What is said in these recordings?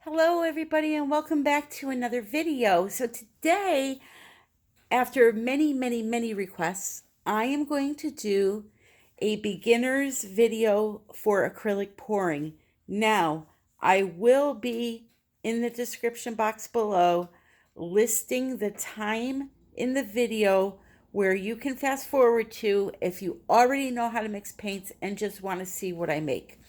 Hello everybody and welcome back to another video. So today, after many requests, I am going to do a beginner's video for acrylic pouring. Now, I will be in the description box below listing the time in the video where you can fast forward to if you already know how to mix paints and just want to see what I make.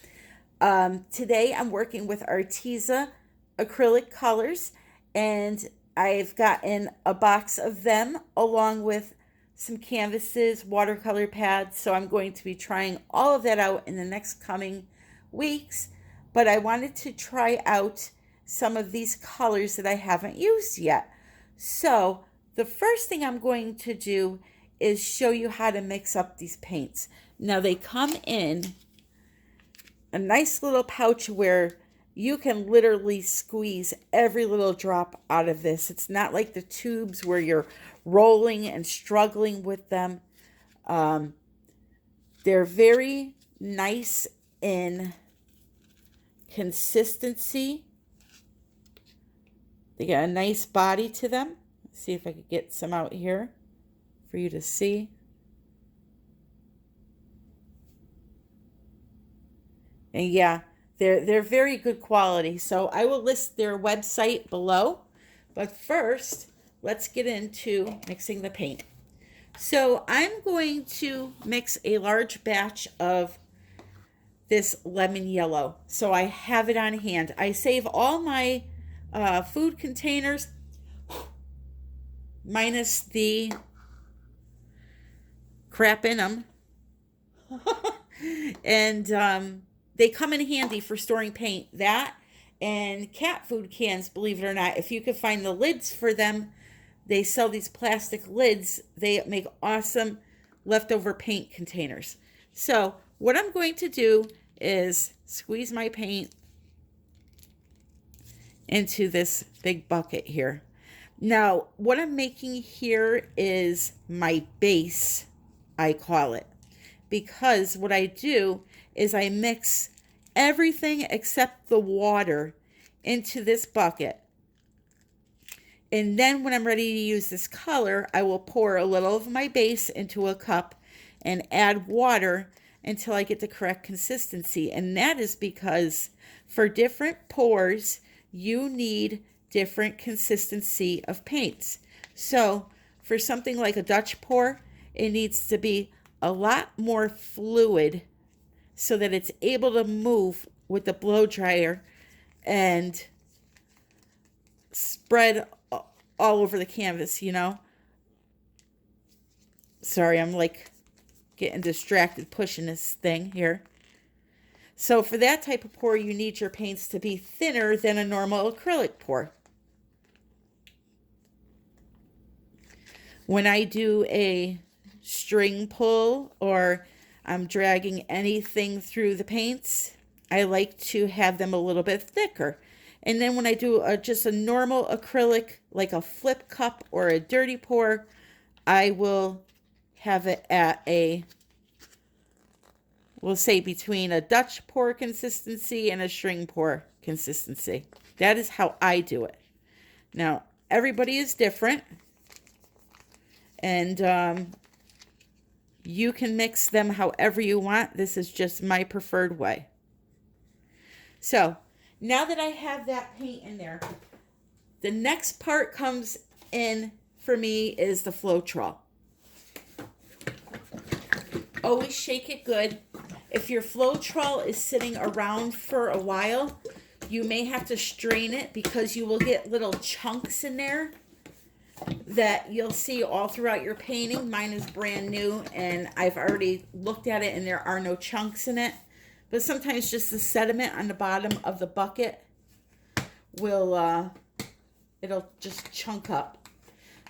Today I'm working with Arteza acrylic colors, and I've gotten a box of them along with some canvases, watercolor pads. So I'm going to be trying all of that out in the next coming weeks. But I wanted to try out some of these colors that I haven't used yet. So the first thing I'm going to do is show you how to mix up these paints. Now they come in a nice little pouch where you can literally squeeze every little drop out of this. It's not like the tubes where you're rolling and struggling with them. They're very nice in consistency. They got a nice body to them. Let's see if I could get some out here for you to see. And yeah, they're very good quality. So I will list their website below. But first, let's get into mixing the paint. So I'm going to mix a large batch of this lemon yellow. So I have it on hand. I save all my food containers minus the crap in them. And they come in handy for storing paint. That and cat food cans, believe it or not. If you could find the lids for them, they sell these plastic lids. They make awesome leftover paint containers. So what I'm going to do is squeeze my paint into this big bucket here. Now, what I'm making here is my base, I call it. Because what I do is I mix everything except the water into this bucket. And then when I'm ready to use this color, I will pour a little of my base into a cup and add water until I get the correct consistency. And that is because for different pours, you need different consistency of paints. So for something like a Dutch pour, it needs to be a lot more fluid so that it's able to move with the blow dryer and spread all over the canvas, you know. Sorry, I'm like getting distracted pushing this thing here. So for that type of pour, you need your paints to be thinner than a normal acrylic pour. When I do a string pull or I'm dragging anything through the paints, I like to have them a little bit thicker. And then when I do just a normal acrylic, like a flip cup or a dirty pour, I will have it at a, we'll say between a Dutch pour consistency and a string pour consistency. That is how I do it. Now, everybody is different. And you can mix them however you want. This is just my preferred way. So now that I have that paint in there, the next part comes in for me is the Floetrol. Always shake it good. If your Floetrol is sitting around for a while, you may have to strain it because you will get little chunks in there that you'll see all throughout your painting. Mine is brand new and I've already looked at it and there are no chunks in it. But sometimes just the sediment on the bottom of the bucket will, it'll just chunk up.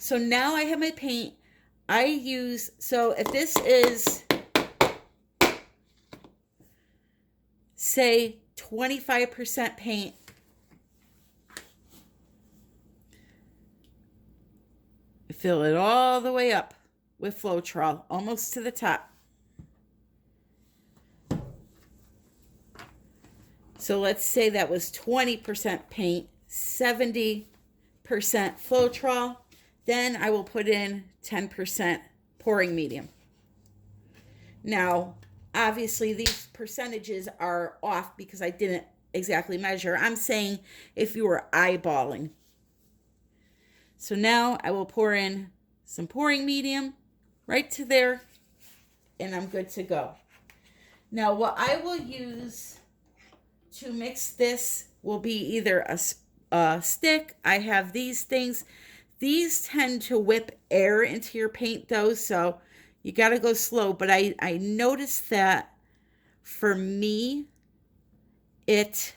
So now I have my paint. I use, so if this is, say, 25% paint, fill it all the way up with Floetrol, almost to the top. So let's say that was 20% paint, 70% Floetrol. Then I will put in 10% pouring medium. Now, obviously these percentages are off because I didn't exactly measure. I'm saying if you were eyeballing. So now I will pour in some pouring medium right to there, and I'm good to go. Now what I will use to mix this will be either a stick. I have these things. These tend to whip air into your paint though, so you got to go slow. But I noticed that for me, it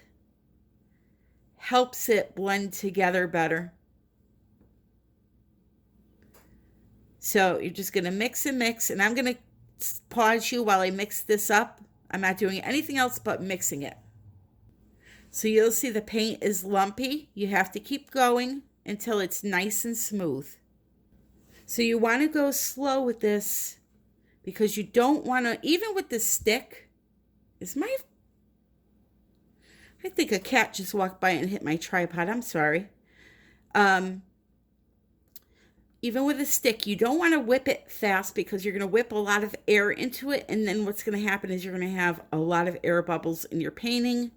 helps it blend together better. So you're just going to mix and mix, and I'm going to pause you while I mix this up. I'm not doing anything else but mixing it. So you'll see the paint is lumpy. You have to keep going until it's nice and smooth. So you want to go slow with this because you don't want to, even with the stick, I think a cat just walked by and hit my tripod. I'm sorry. Even with a stick, you don't want to whip it fast because you're going to whip a lot of air into it. And then what's going to happen is you're going to have a lot of air bubbles in your painting.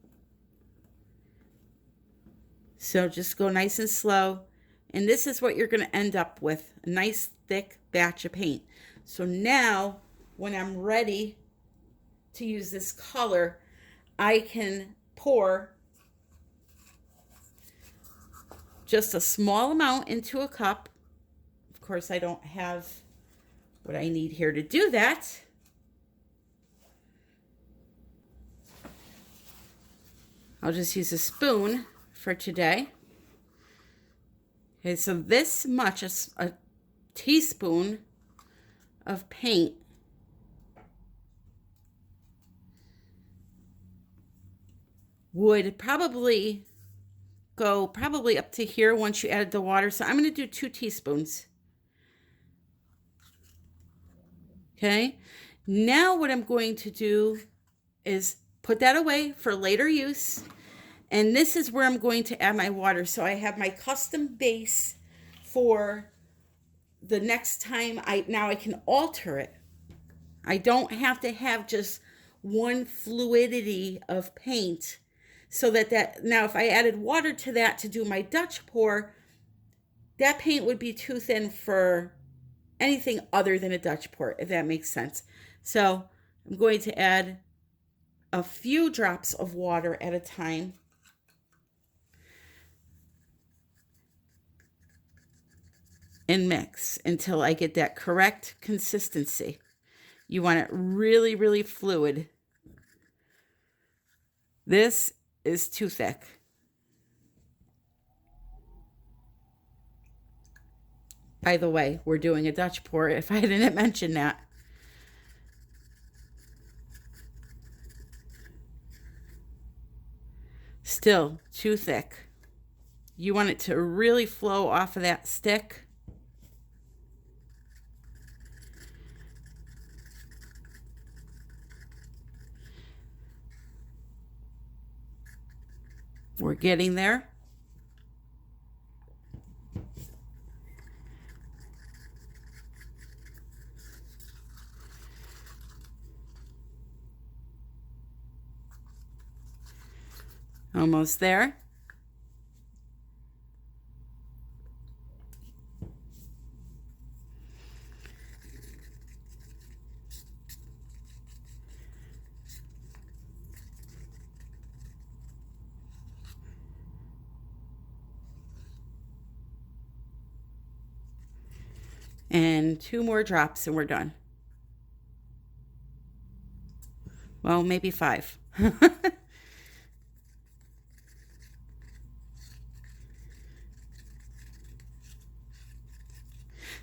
So just go nice and slow. And this is what you're going to end up with, a nice thick batch of paint. So now when I'm ready to use this color, I can pour just a small amount into a cup. Of course, I don't have what I need here to do that. I'll just use a spoon for today. Okay, so this much, a teaspoon of paint would probably go up to here once you added the water. So I'm going to do 2 teaspoons. Okay, now what I'm going to do is put that away for later use. And this is where I'm going to add my water. So I have my custom base for the next time. Now I can alter it. I don't have to have just one fluidity of paint. So that now if I added water to that to do my Dutch pour, that paint would be too thin for anything other than a Dutch pour, if that makes sense. So I'm going to add a few drops of water at a time. And mix until I get that correct consistency. You want it really, really fluid. This is too thick. By the way, we're doing a Dutch pour, if I didn't mention that. Still too thick. You want it to really flow off of that stick. We're getting there. Almost there. And 2 more drops and we're done. Well, maybe 5.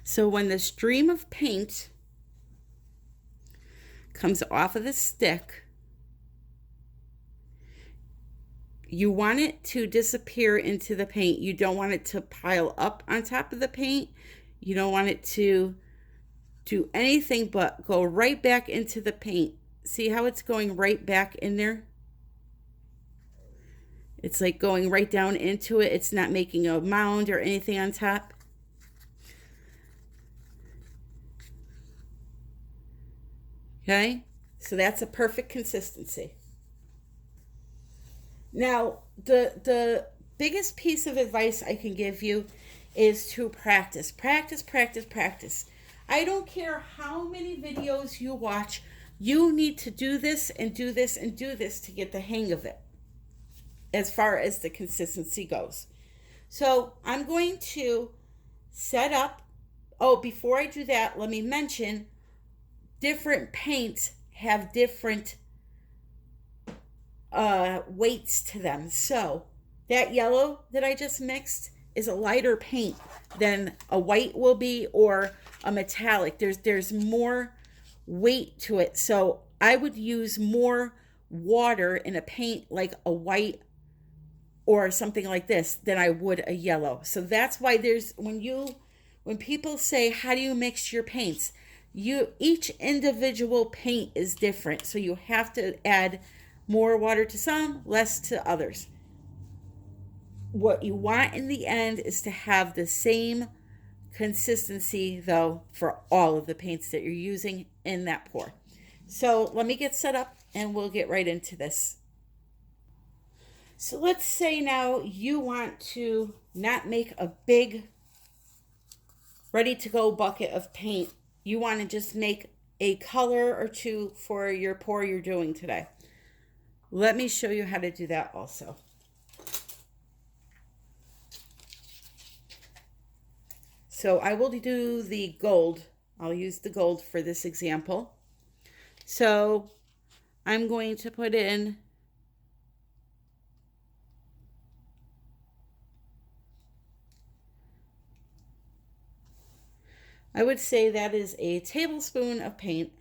So when the stream of paint comes off of the stick, you want it to disappear into the paint. You don't want it to pile up on top of the paint. You don't want it to do anything but go right back into the paint. See how it's going right back in there? It's like going right down into it. It's not making a mound or anything on top. Okay, so that's a perfect consistency. Now, the biggest piece of advice I can give you is to practice, practice, practice, practice. I don't care how many videos you watch, you need to do this and do this and do this to get the hang of it as far as the consistency goes. So I'm going to set up, oh, before I do that, let me mention different paints have different weights to them. So that yellow that I just mixed is a lighter paint than a white will be or a metallic. There's more weight to it. So I would use more water in a paint like a white or something like this than I would a yellow. So that's why there's when people say how do you mix your paints, each individual paint is different. So you have to add more water to some, less to others. What you want in the end is to have the same consistency though for all of the paints that you're using in that pour. So let me get set up and we'll get right into this. So let's say now you want to not make a big ready to go bucket of paint. You want to just make a color or two for your pour you're doing today. Let me show you how to do that also. So I will do the gold. I'll use the gold for this example. So I'm going to put in I would say that is a tablespoon of paint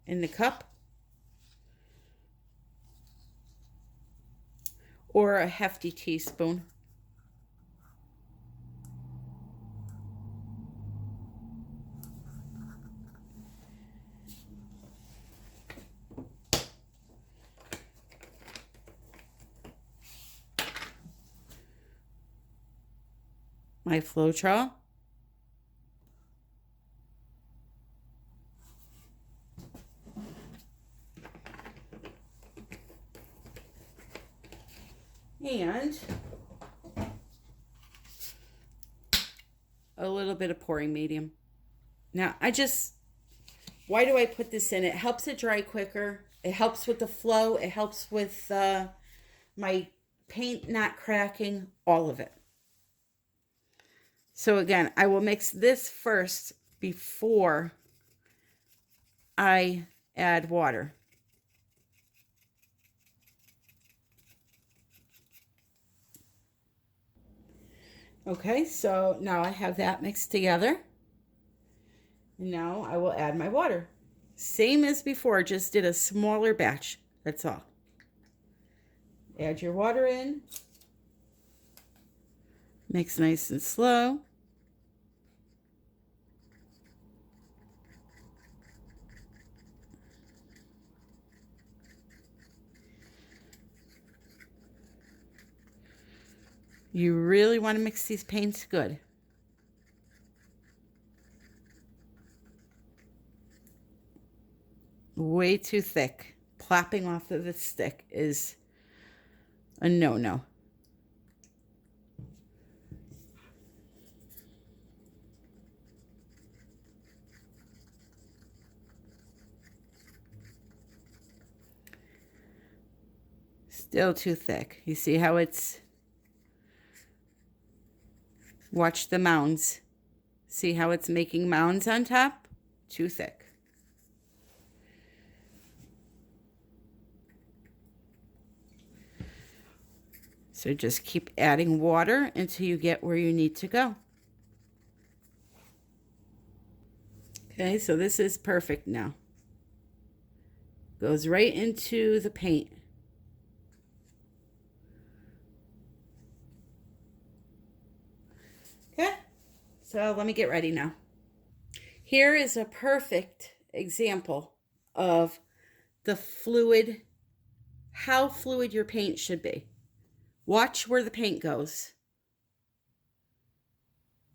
in the cup or a hefty teaspoon. My Floetrol. And a little bit of pouring medium. Now, why do I put this in? It helps it dry quicker. It helps with the flow. It helps with my paint not cracking, all of it. So again, I will mix this first before I add water. Okay, so now I have that mixed together. Now I will add my water. Same as before, just did a smaller batch. That's all. Add your water in. Mix nice and slow. You really want to mix these paints good. Way too thick. Plopping off of the stick is a no-no. Still too thick. You see how it's... Watch the mounds. See how it's making mounds on top? Too thick. So just keep adding water until you get where you need to go. Okay, so this is perfect now. Goes right into the paint. Okay, so let me get ready now. Here is a perfect example of the fluid, how fluid your paint should be. Watch where the paint goes.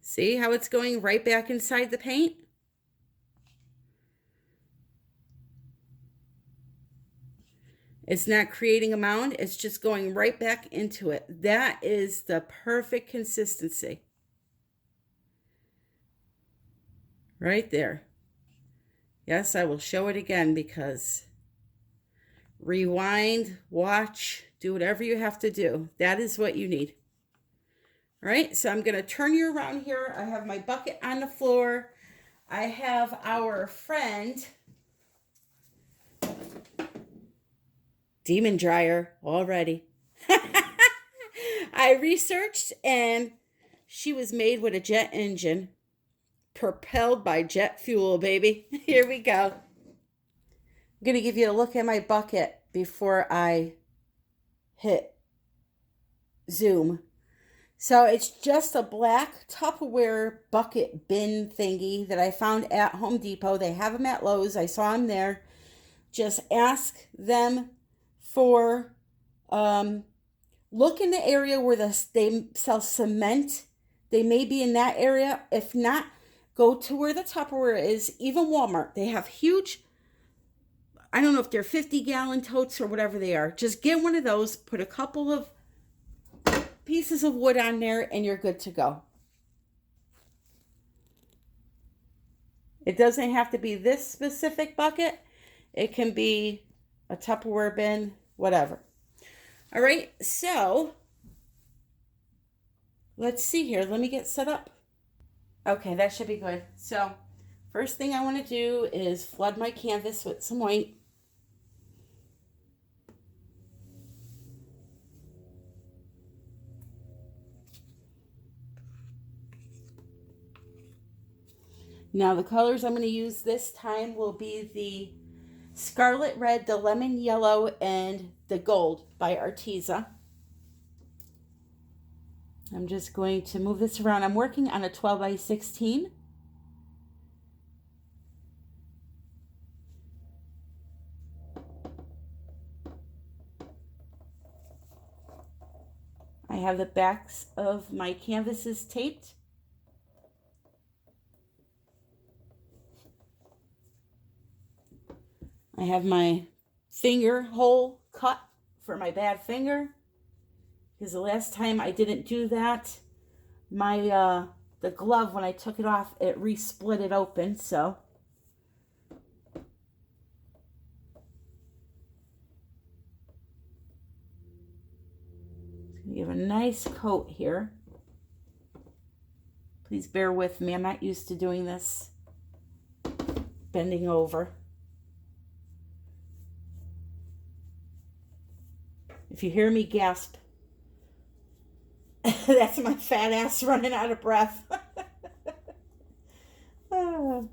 See how it's going right back inside the paint? It's not creating a mound, it's just going right back into it. That is the perfect consistency. Right there. Yes, I will show it again because rewind, watch, do whatever you have to do. That is what you need. All right, so I'm going to turn you around here. I have my bucket on the floor. I have our friend Demon Dryer already. I researched and she was made with a jet engine propelled by jet fuel, baby. Here we go. I'm going to give you a look at my bucket before I hit zoom. So it's just a black Tupperware bucket bin thingy that I found at Home Depot. They have them at Lowe's. I saw them there. Just ask them for, look in the area where they sell cement. They may be in that area. If not, go to where the Tupperware is. Even Walmart. They have huge, I don't know if they're 50-gallon totes or whatever they are. Just get one of those. Put a couple of pieces of wood on there and you're good to go. It doesn't have to be this specific bucket. It can be a Tupperware bin, whatever. All right, so let's see here. Let me get set up. Okay, that should be good. So first thing I want to do is flood my canvas with some white. Now the colors I'm going to use this time will be the Scarlet Red, the Lemon Yellow, and the Gold by Arteza. I'm just going to move this around. I'm working on a 12 by 16. I have the backs of my canvases taped. I have my finger hole cut for my bad finger, because the last time I didn't do that, my the glove, when I took it off, it re-split it open. So give a nice coat here. Please bear with me. I'm not used to doing this bending over. If you hear me gasp, that's my fat ass running out of breath. All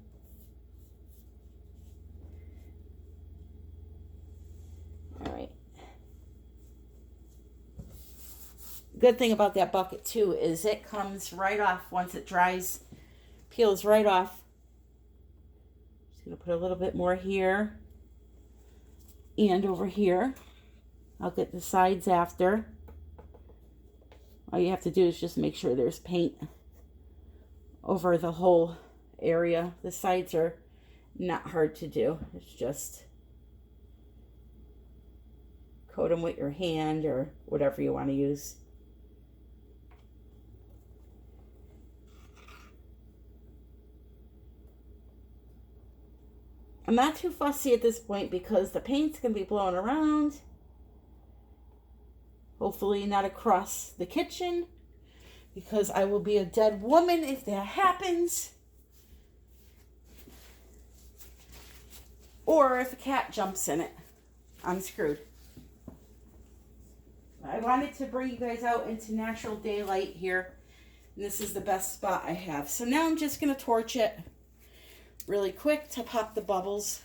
right. Good thing about that bucket too is it comes right off once it dries, peels right off. Just gonna put a little bit more here and over here. I'll get the sides after. All you have to do is just make sure there's paint over the whole area. The sides are not hard to do. It's just coat them with your hand or whatever you want to use. I'm not too fussy at this point because the paint's going to be blowing around. Hopefully not across the kitchen, because I will be a dead woman if that happens. Or if a cat jumps in it, I'm screwed. I wanted to bring you guys out into natural daylight here. And this is the best spot I have. So now I'm just going to torch it really quick to pop the bubbles.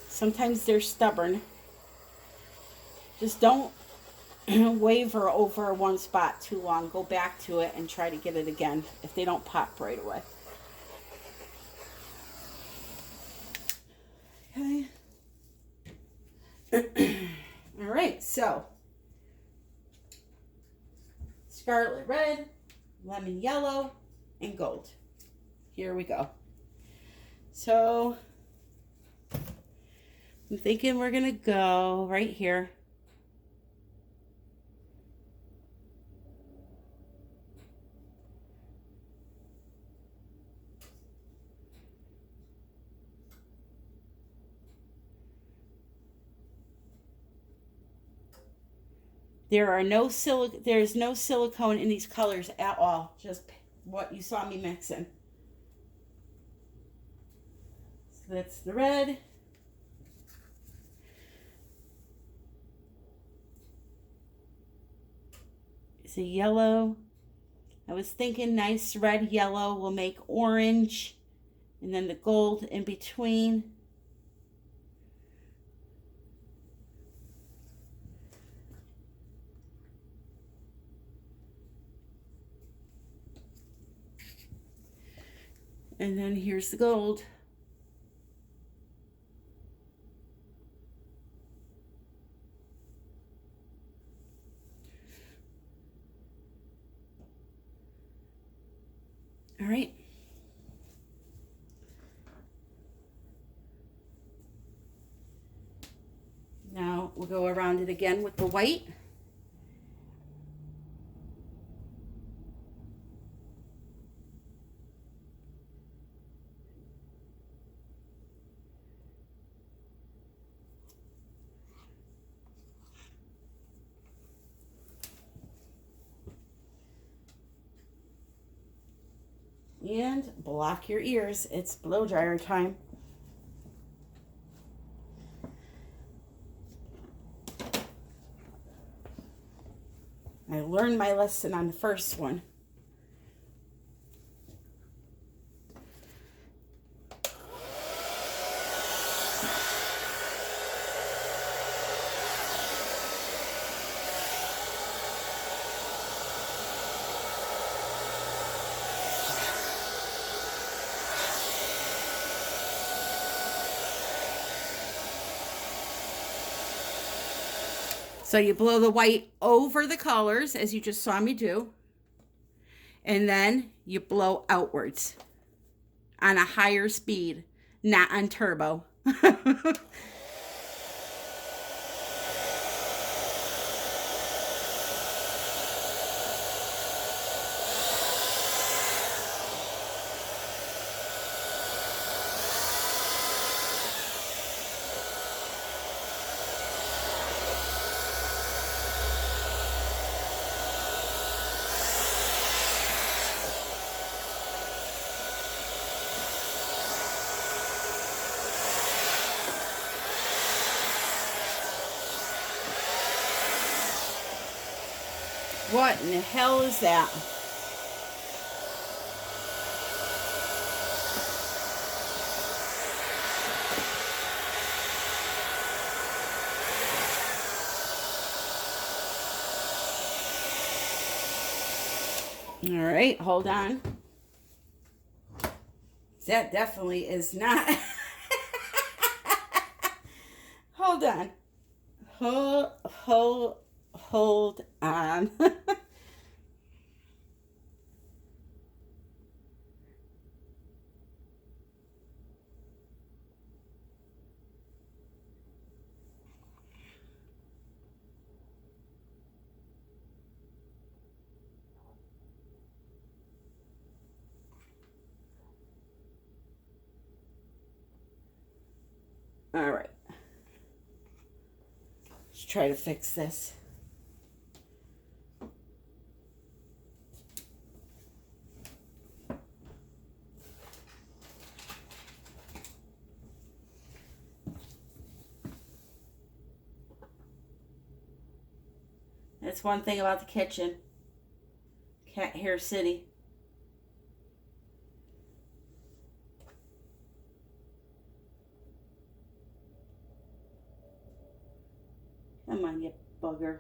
Sometimes they're stubborn. Just don't waver over one spot too long, go back to it and try to get it again if they don't pop right away. Okay. All right, so scarlet red, lemon yellow, and gold. Here we go. So I'm thinking we're gonna go right here. There's no silicone in these colors at all. Just what you saw me mixing. So that's the red. It's a yellow. I was thinking nice red yellow will make orange, and then the gold in between. And then here's the gold. All right. Now we'll go around it again with the white. And block your ears. It's blow dryer time. I learned my lesson on the first one. So you blow the white over the colors, as you just saw me do, and then you blow outwards on a higher speed, not on turbo. What in the hell is that? All right, hold on. That definitely is not. Hold on. Hold on. All right. Let's try to fix this. That's one thing about the kitchen. Cat hair city. Come on, you bugger.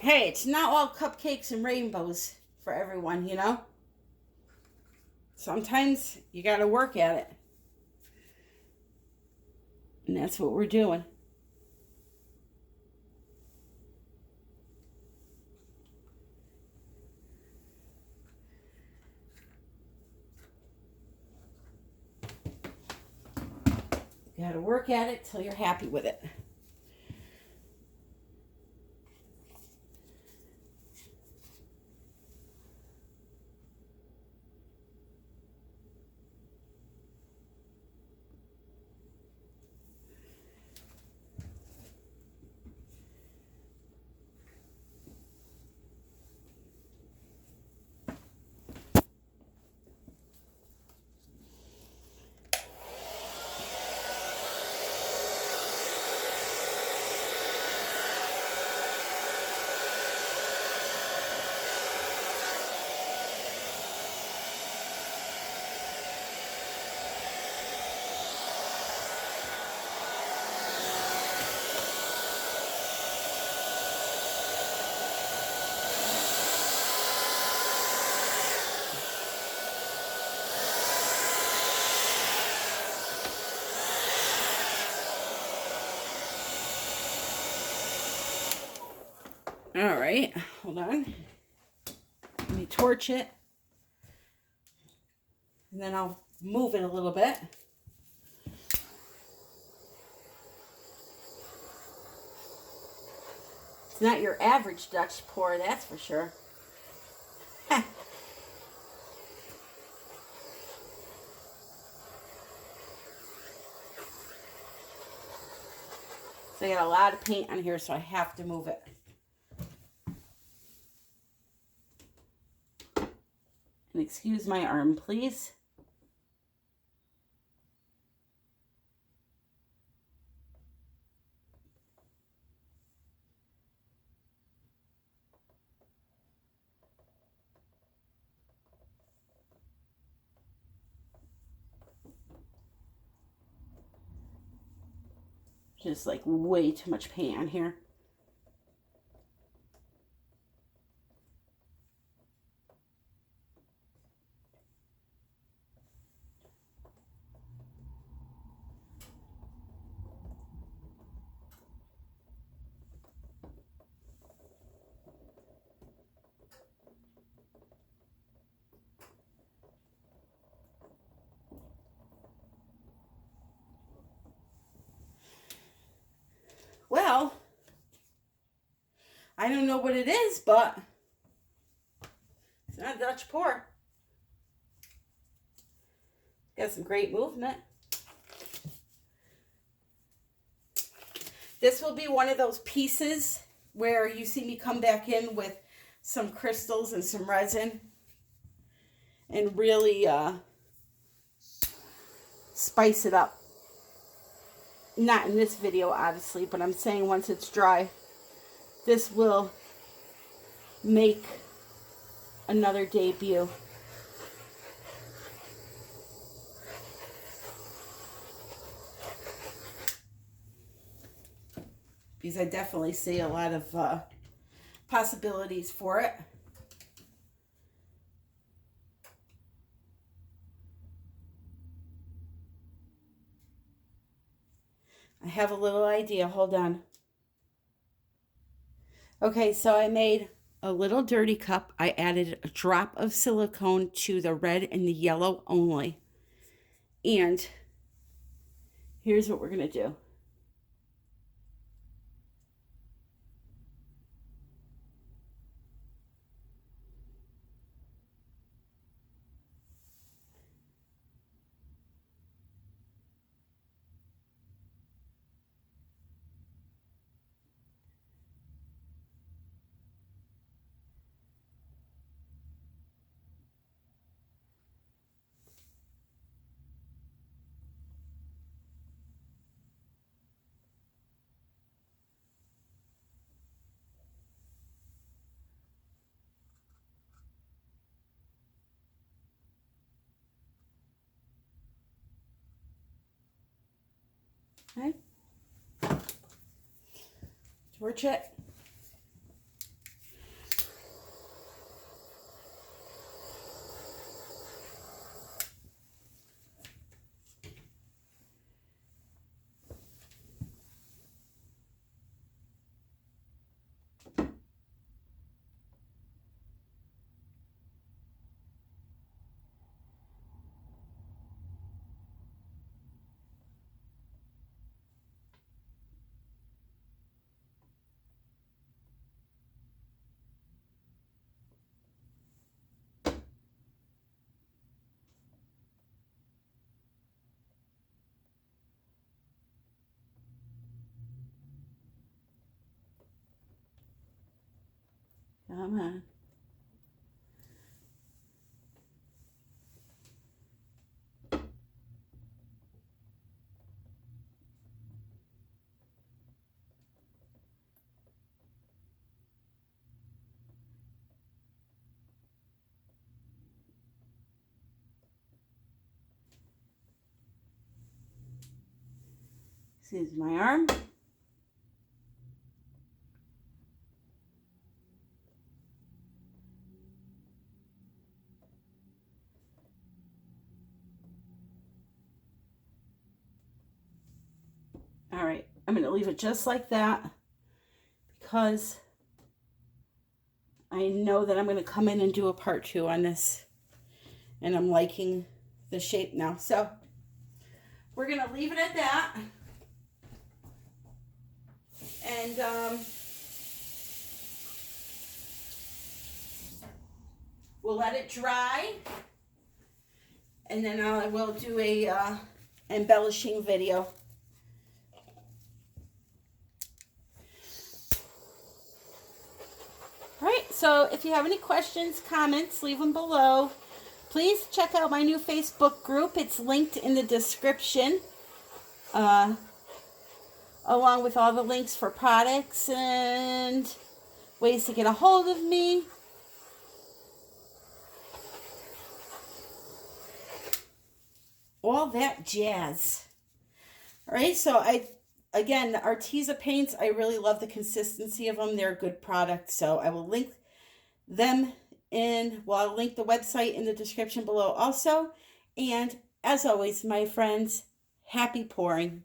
Hey, it's not all cupcakes and rainbows for everyone, you know? Sometimes you got to work at it. And that's what we're doing. You got to work at it till you're happy with it. All right, hold on. Let me torch it. And then I'll move it a little bit. It's not your average Dutch pour, that's for sure. So I got a lot of paint on here, so I have to move it. And excuse my arm, please. Just like way too much paint on here. Well, I don't know what it is, but it's not a Dutch pour. Got some great movement. This will be one of those pieces where you see me come back in with some crystals and some resin and really spice it up. Not in this video, obviously, but I'm saying once it's dry, this will make another debut. Because I definitely see a lot of possibilities for it. I have a little idea. Hold on. Okay, so I made a little dirty cup. I added a drop of silicone to the red and the yellow only. And here's what we're going to do. Okay. Torch it. Come on. This is my arm. All right, I'm going to leave it just like that because I know that I'm going to come in and do a part 2 on this, and I'm liking the shape now. So we're going to leave it at that. And we'll let it dry, and then I will do a embellishing video. All right, so if you have any questions, comments, leave them below. Please check out my new Facebook group. It's linked in the description, along with all the links for products and ways to get a hold of me. All that jazz. All right, so again, the Arteza paints, I really love the consistency of them. They're a good product, so I will link them I'll link the website in the description below also. And as always, my friends, happy pouring.